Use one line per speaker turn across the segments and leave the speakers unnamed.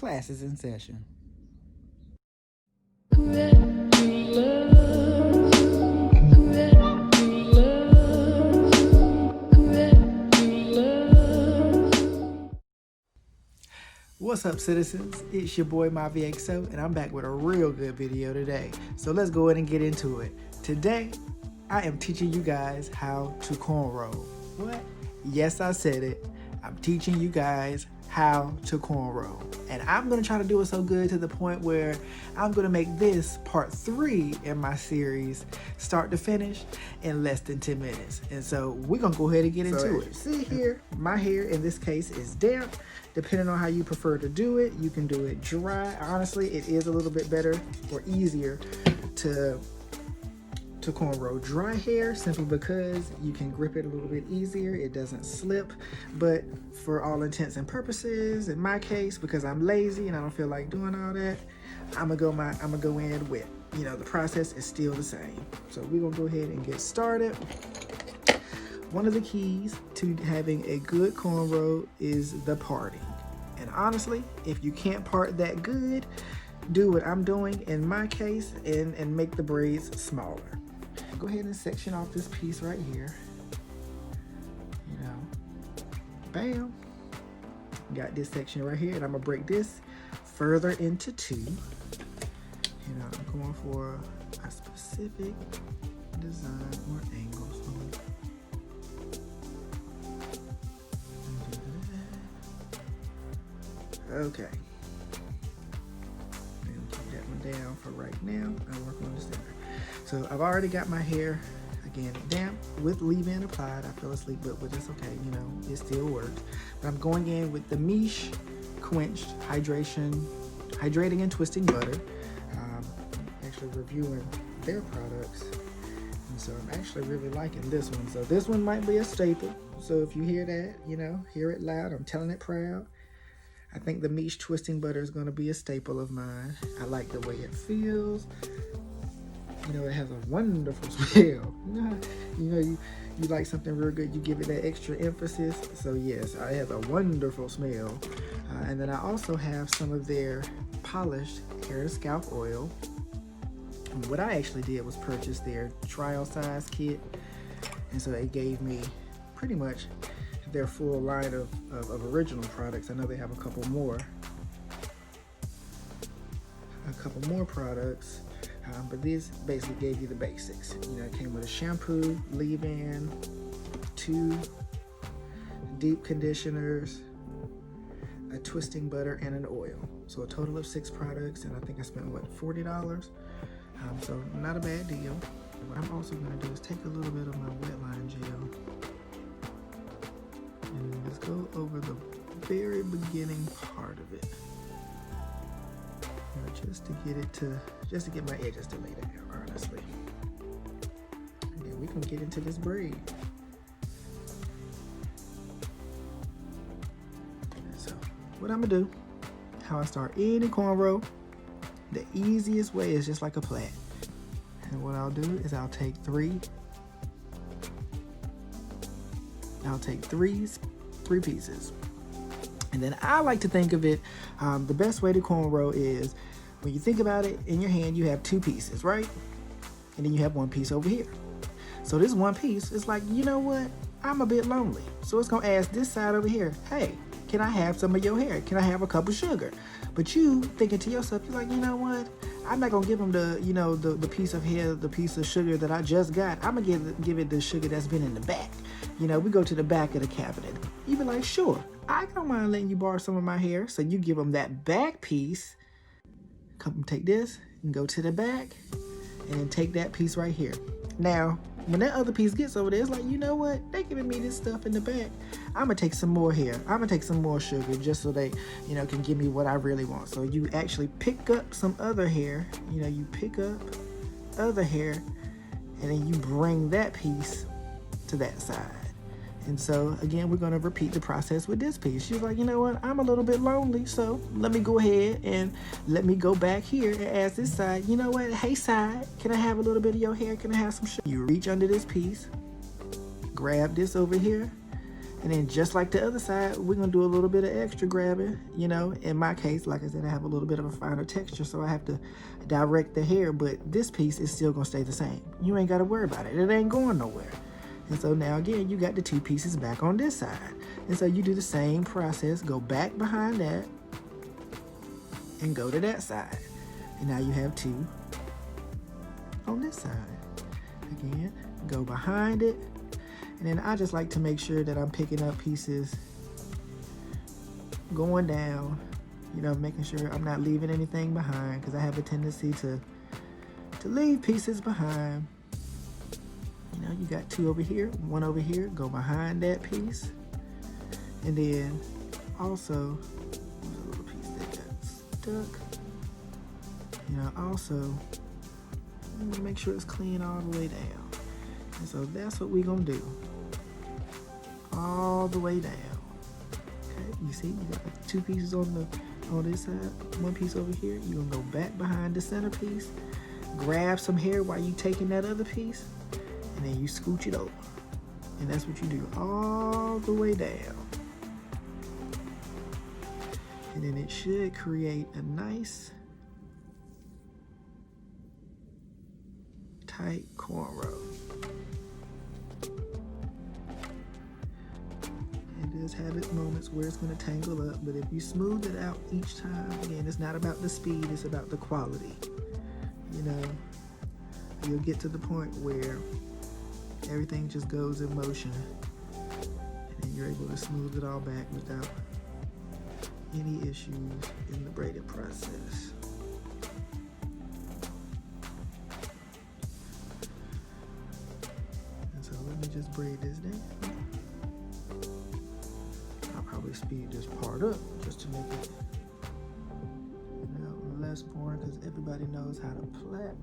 Class is in session. What's up, citizens? It's your boy MaviJulo, and I'm back with a real good video today. So let's go ahead and get into it. Today, I am teaching you guys how to cornrow. What? Yes, I said it. I'm teaching you guys how to cornrow. And I'm going to try to do it so good to the point where I'm going to make this part 3 in my series, start to finish, in less than 10 minutes. And so we're going to go ahead and get into it. See here, my hair in this case is damp. Depending on how you prefer to do it, you can do it dry. Honestly, it is a little bit better or easier to cornrow dry hair, simply because you can grip it a little bit easier. It doesn't slip. But for all intents and purposes, in my case, because I'm lazy and I don't feel like doing all that, I'm gonna go in with, the process is still the same. So we're gonna go ahead and get started. One of the keys to having a good cornrow is the parting. And honestly, if you can't part that good, do what I'm doing in my case and make the braids smaller. Go ahead and section off this piece right here. Bam. Got this section right here, and I'm gonna break this further into 2. I'm going for a specific design or angle. Okay. And keep that one down for right now. I'll work on the center. So I've already got my hair, again, damp with leave-in applied. I fell asleep, but it's okay, it still works. But I'm going in with the Miche Quenched hydrating and twisting butter. Actually reviewing their products. And so I'm actually really liking this one. So this one might be a staple. So if you hear that, hear it loud, I'm telling it proud. I think the Miche twisting butter is going to be a staple of mine. I like the way it feels. It has a wonderful smell. You like something real good, you give it that extra emphasis. So yes, it has a wonderful smell. And then I also have some of their polished hair and scalp oil. And what I actually did was purchase their trial size kit. And so it gave me pretty much their full line of original products. I know they have a couple more products, but these basically gave you the basics. It came with a shampoo, leave-in, 2 deep conditioners, a twisting butter, and an oil. So a total of 6 products, and I think I spent what, $40? So not a bad deal. What I'm also going to do is take a little bit of my wet line gel and let's go over the very beginning part of it, just to get my edges to lay down, honestly. And then we can get into this braid. So what I'm gonna do, how I start any cornrow, the easiest way is just like a plait. And what I'll do is I'll take three pieces. And then I like to think of it, the best way to cornrow is, when you think about it, in your hand you have 2 pieces, right? And then you have 1 piece over here. So this 1 piece is like, you know what? I'm a bit lonely. So it's gonna ask this side over here, hey, can I have some of your hair? Can I have a cup of sugar? But you thinking to yourself, you're like, you know what? I'm not gonna give them the piece of hair, the piece of sugar that I just got. I'm gonna give it the sugar that's been in the back. We go to the back of the cabinet. You be like, sure, I don't mind letting you borrow some of my hair. So you give them that back piece. Come take this and go to the back and take that piece right here. Now, when that other piece gets over there, it's like, you know what? They giving me this stuff in the back. I'm gonna take some more hair. I'm gonna take some more sugar just so they, can give me what I really want. So you actually pick up some other hair. You pick up other hair, and then you bring that piece to that side. And so again, we're gonna repeat the process with this piece. She's like, you know what? I'm a little bit lonely, so let me go ahead and let me go back here and ask this side, you know what? Hey side, can I have a little bit of your hair? Can I have some sugar? You reach under this piece, grab this over here, And then just like the other side, we're gonna do a little bit of extra grabbing. You know, in my case, like I said, I have a little bit of a finer texture, so I have to direct the hair, but this piece is still gonna stay the same. You ain't gotta worry about it. It ain't going nowhere. And so now again, you got the two pieces back on this side. And so you do the same process, go back behind that and go to that side. And now you have two on this side. Again, go behind it. And then I just like to make sure that I'm picking up pieces going down, you know, making sure I'm not leaving anything behind, because I have a tendency to leave pieces behind. You know, you got two over here, one over here, go behind that piece. And then also, there's a little piece that got stuck. You know, also, make sure it's clean all the way down. And so that's what we're gonna do. All the way down. Okay, you see, you got like two pieces on this side, one piece over here. You're gonna go back behind the center piece, grab some hair while you taking that other piece, and then you scooch it over. And that's what you do all the way down. And then it should create a nice tight cornrow. It does have its moments where it's going to tangle up, but if you smooth it out each time, again, it's not about the speed, it's about the quality. You know, you'll get to the point where everything just goes in motion, and then you're able to smooth it all back without any issues in the braiding process. And so let me just braid this down. I'll probably speed this part up just to make it, you know, less boring, because everybody knows how to plait.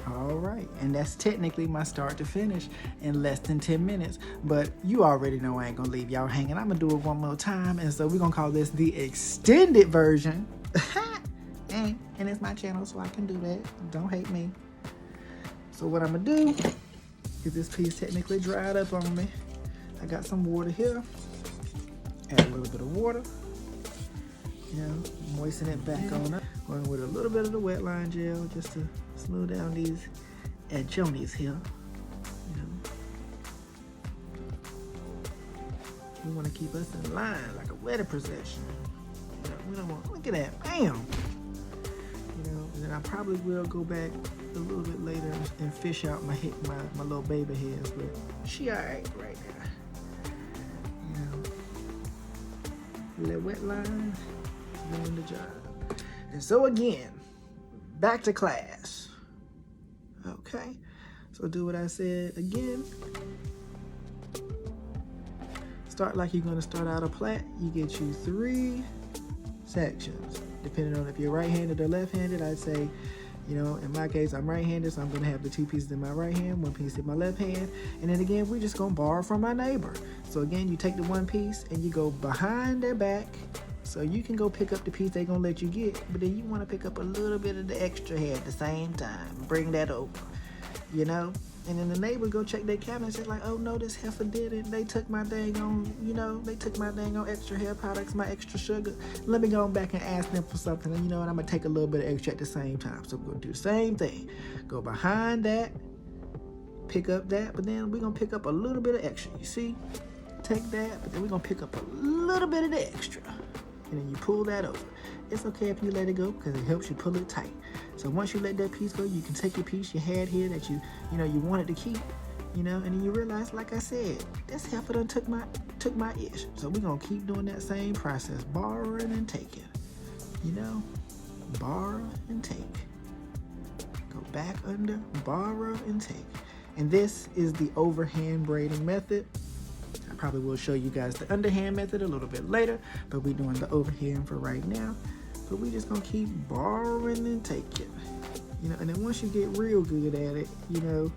All right, and that's technically my start to finish in less than 10 minutes, but you already know I ain't gonna leave y'all hanging. I'm gonna do it one more time, and so we're gonna call this the extended version. and it's my channel, so I can do that. Don't hate me. So what I'm gonna do is, this piece technically dried up on me. I got some water here. Add a little bit of water. You know, moisten it back on up. Going with a little bit of the wet line gel just to smooth down these edges here. You know, we want to keep us in line like a wedding procession. You know, we don't want, look at that, bam. You know, and then I probably will go back a little bit later and fish out my little baby hairs, but she all right now. You know, that wet line doing the job. And so again, back to class. Okay, so do what I said again. Start like you're gonna start out a plait. You get you 3 sections, depending on if you're right-handed or left-handed. I'd say, you know, in my case, I'm right-handed, so I'm gonna have the 2 pieces in my right hand, 1 piece in my left hand. And then again, we're just gonna borrow from my neighbor. So again, you take the 1 piece and you go behind their back. So you can go pick up the piece they're gonna let you get, but then you wanna pick up a little bit of the extra hair at the same time. Bring that over, you know? And then the neighbor go check their cabinets, it's like, oh no, this heifer did it. They took my dang on, you know, they took my dang on extra hair products, my extra sugar. Let me go back and ask them for something, and you know what, I'm gonna take a little bit of extra at the same time. So we're gonna do the same thing. Go behind that, pick up that, but then we're gonna pick up a little bit of extra. You see? Take that, but then we're gonna pick up a little bit of the extra. And then you pull that over. It's okay if you let it go, because it helps you pull it tight. So once you let that piece go, you can take your piece you had here that you wanted to keep, you know, and then you realize, like I said, this heifer done took my ish. So we're gonna keep doing that same process, borrowing and taking, you know, borrow and take. Go back under, borrow and take. And this is the overhand braiding method. I probably will show you guys the underhand method a little bit later, but we're doing the overhand for right now. But we just gonna keep borrowing and taking, you know. And then once you get real good at it, you know,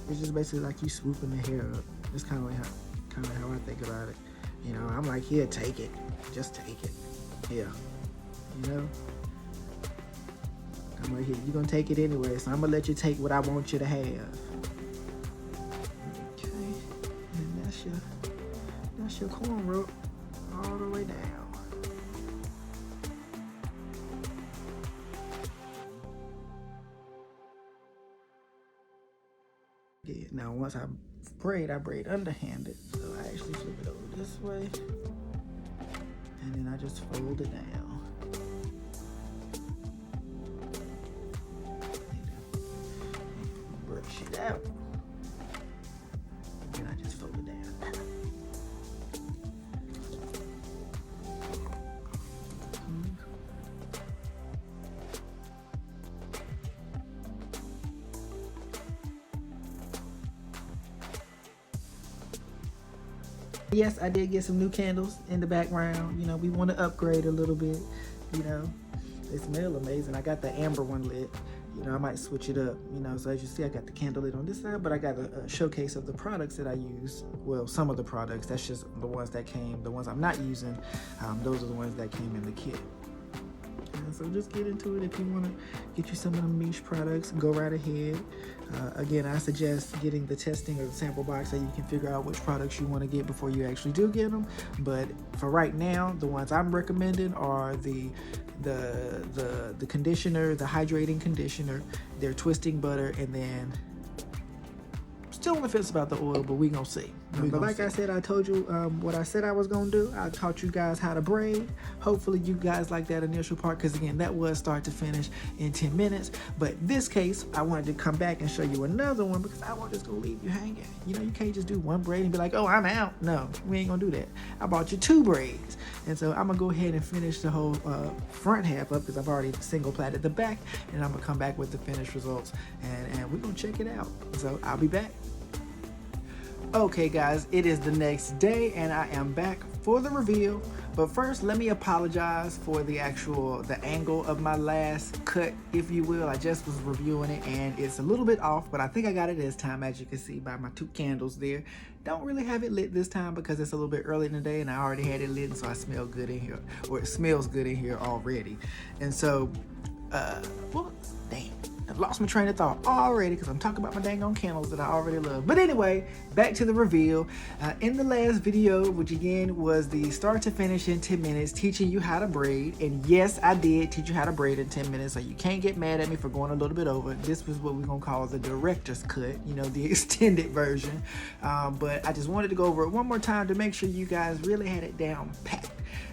it's just basically like you swooping the hair up. It's kind kind of how I think about it. You know, I'm like, here, take it. Just take it. Here. You know? I'm like, here, you're going to take it anyway, so I'm going to let you take what I want you to have. Okay. And that's your cornrow all the way down. Yeah, now once I braid underhanded. So I actually flip it over this way. And then I just fold it down. Brush it out. And then I just fold it down. Yes, I did get some new candles in the background. You know, we want to upgrade a little bit. You know, they smell amazing. I got the amber one lit. You know, I might switch it up. You know, so as you see, I got the candle lit on this side, but I got a showcase of the products that I use. Well, some of the products. That's just the ones that came. The ones I'm not using, those are the ones that came in the kit. So just get into it. If you want to get you some of the Miche products, go right ahead. Again, I suggest getting the testing or the sample box so you can figure out which products you want to get before you actually do get them. But for right now, the ones I'm recommending are the conditioner, the hydrating conditioner, their twisting butter, and then still on the fence about the oil, but we gonna see. But like I said, I told you what I said I was gonna do. I taught you guys how to braid. Hopefully you guys like that initial part, because again, that was start to finish in 10 minutes. But this case, I wanted to come back and show you another one, because I won't just gonna leave you hanging. You know, you can't just do one braid and be like, oh, I'm out. No, we ain't gonna do that. I bought you 2 braids. And so I'm gonna go ahead and finish the whole front half up, because I've already single plaited the back, and I'm gonna come back with the finished results, and we're gonna check it out. So I'll be back. Okay guys, it is the next day and I am back for the reveal. But first, let me apologize for the angle of my last cut, if you will. I just was reviewing it and it's a little bit off, but I think I got it this time, as you can see by my 2 candles there. Don't really have it lit this time because it's a little bit early in the day and I already had it lit, and so I smell good in here, or it smells good in here already. And so, well, damn. I lost my train of thought already because I'm talking about my dang on candles that I already love. But anyway, back to the reveal. In the last video, which again was the start to finish in 10 minutes, teaching you how to braid. And yes, I did teach you how to braid in 10 minutes, so you can't get mad at me for going a little bit over. This was what we're gonna call the director's cut, you know, the extended version. But I just wanted to go over it one more time to make sure you guys really had it down packed.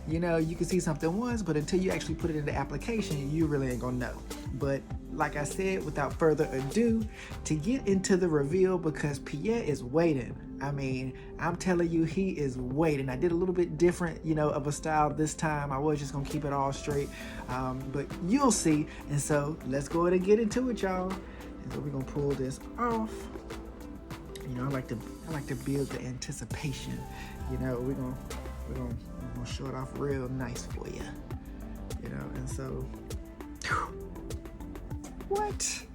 You know, you can see something once, but until you actually put it into application, you really ain't gonna know. But like I said, without further ado, to get into the reveal, because Periodt is waiting. I mean, I'm telling you, he is waiting. I did a little bit different, you know, of a style this time. I was just gonna keep it all straight, but you'll see. And so let's go ahead and get into it, y'all. And so we're gonna pull this off. You know, I like to build the anticipation. You know, we're gonna show it off real nice for you. You know, and so. What?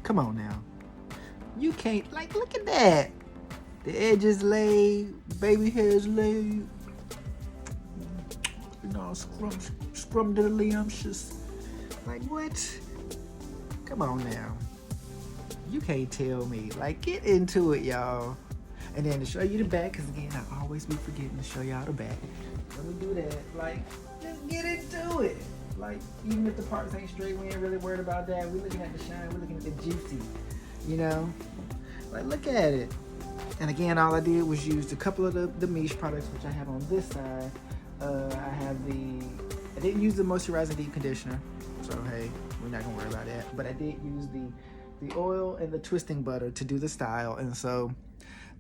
Come on now. You can't, like, look at that. The edges laid, baby hairs laid. You know, scrumdiddlyumptious. Like, what? Come on now. You can't tell me. Like, get into it, y'all. And then to show you the back, because again, I always be forgetting to show y'all the back. Let me do that. Like, just get into it. Like, even if the parts ain't straight, we ain't really worried about that. We're looking at the shine, we're looking at the juicy, you know? Like, look at it. And again, all I did was use a couple of the Miche products, which I have on this side. I didn't use the moisturizing deep conditioner, so hey, we're not gonna worry about that. But I did use the oil and the twisting butter to do the style, and so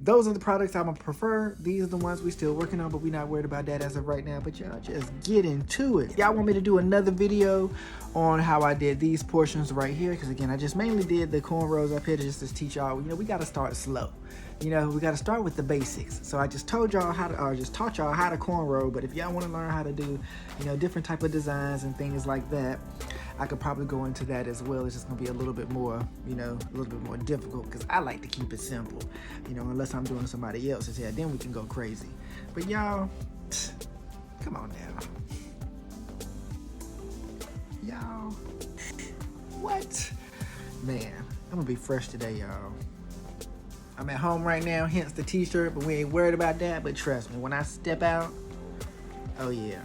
those are the products I'm gonna prefer. These are the ones we still working on, but we're not worried about that as of right now. But y'all just get into it. Y'all want me to do another video on how I did these portions right here? Because again, I just mainly did the cornrows up here just to teach y'all, you know, we gotta start slow. You know, we gotta start with the basics. So I just told y'all how to, or just taught y'all how to cornrow, but if y'all wanna learn how to do, you know, different type of designs and things like that, I could probably go into that as well. It's just gonna be a little bit more, you know, a little bit more difficult because I like to keep it simple, you know, unless I'm doing somebody else's hair, then we can go crazy. But y'all, come on now. Y'all, what? Man, I'm gonna be fresh today, y'all. I'm at home right now, hence the t-shirt, but we ain't worried about that. But trust me, when I step out, oh yeah.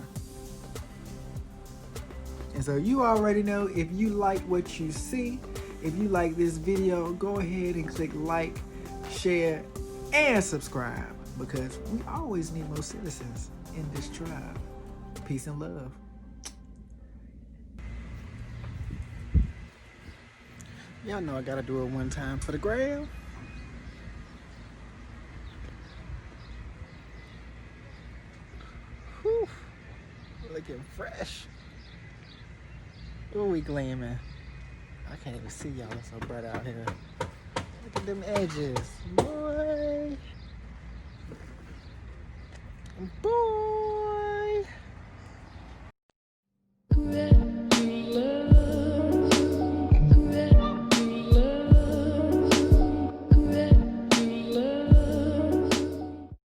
And so you already know, if you like what you see, if you like this video, go ahead and click like, share, and subscribe, because we always need more citizens in this tribe. Peace and love. Y'all know I gotta do it one time for the gram. Whew, looking fresh. What we gleaming? I can't even see y'all, it's so bright out here. Look at them edges, boy.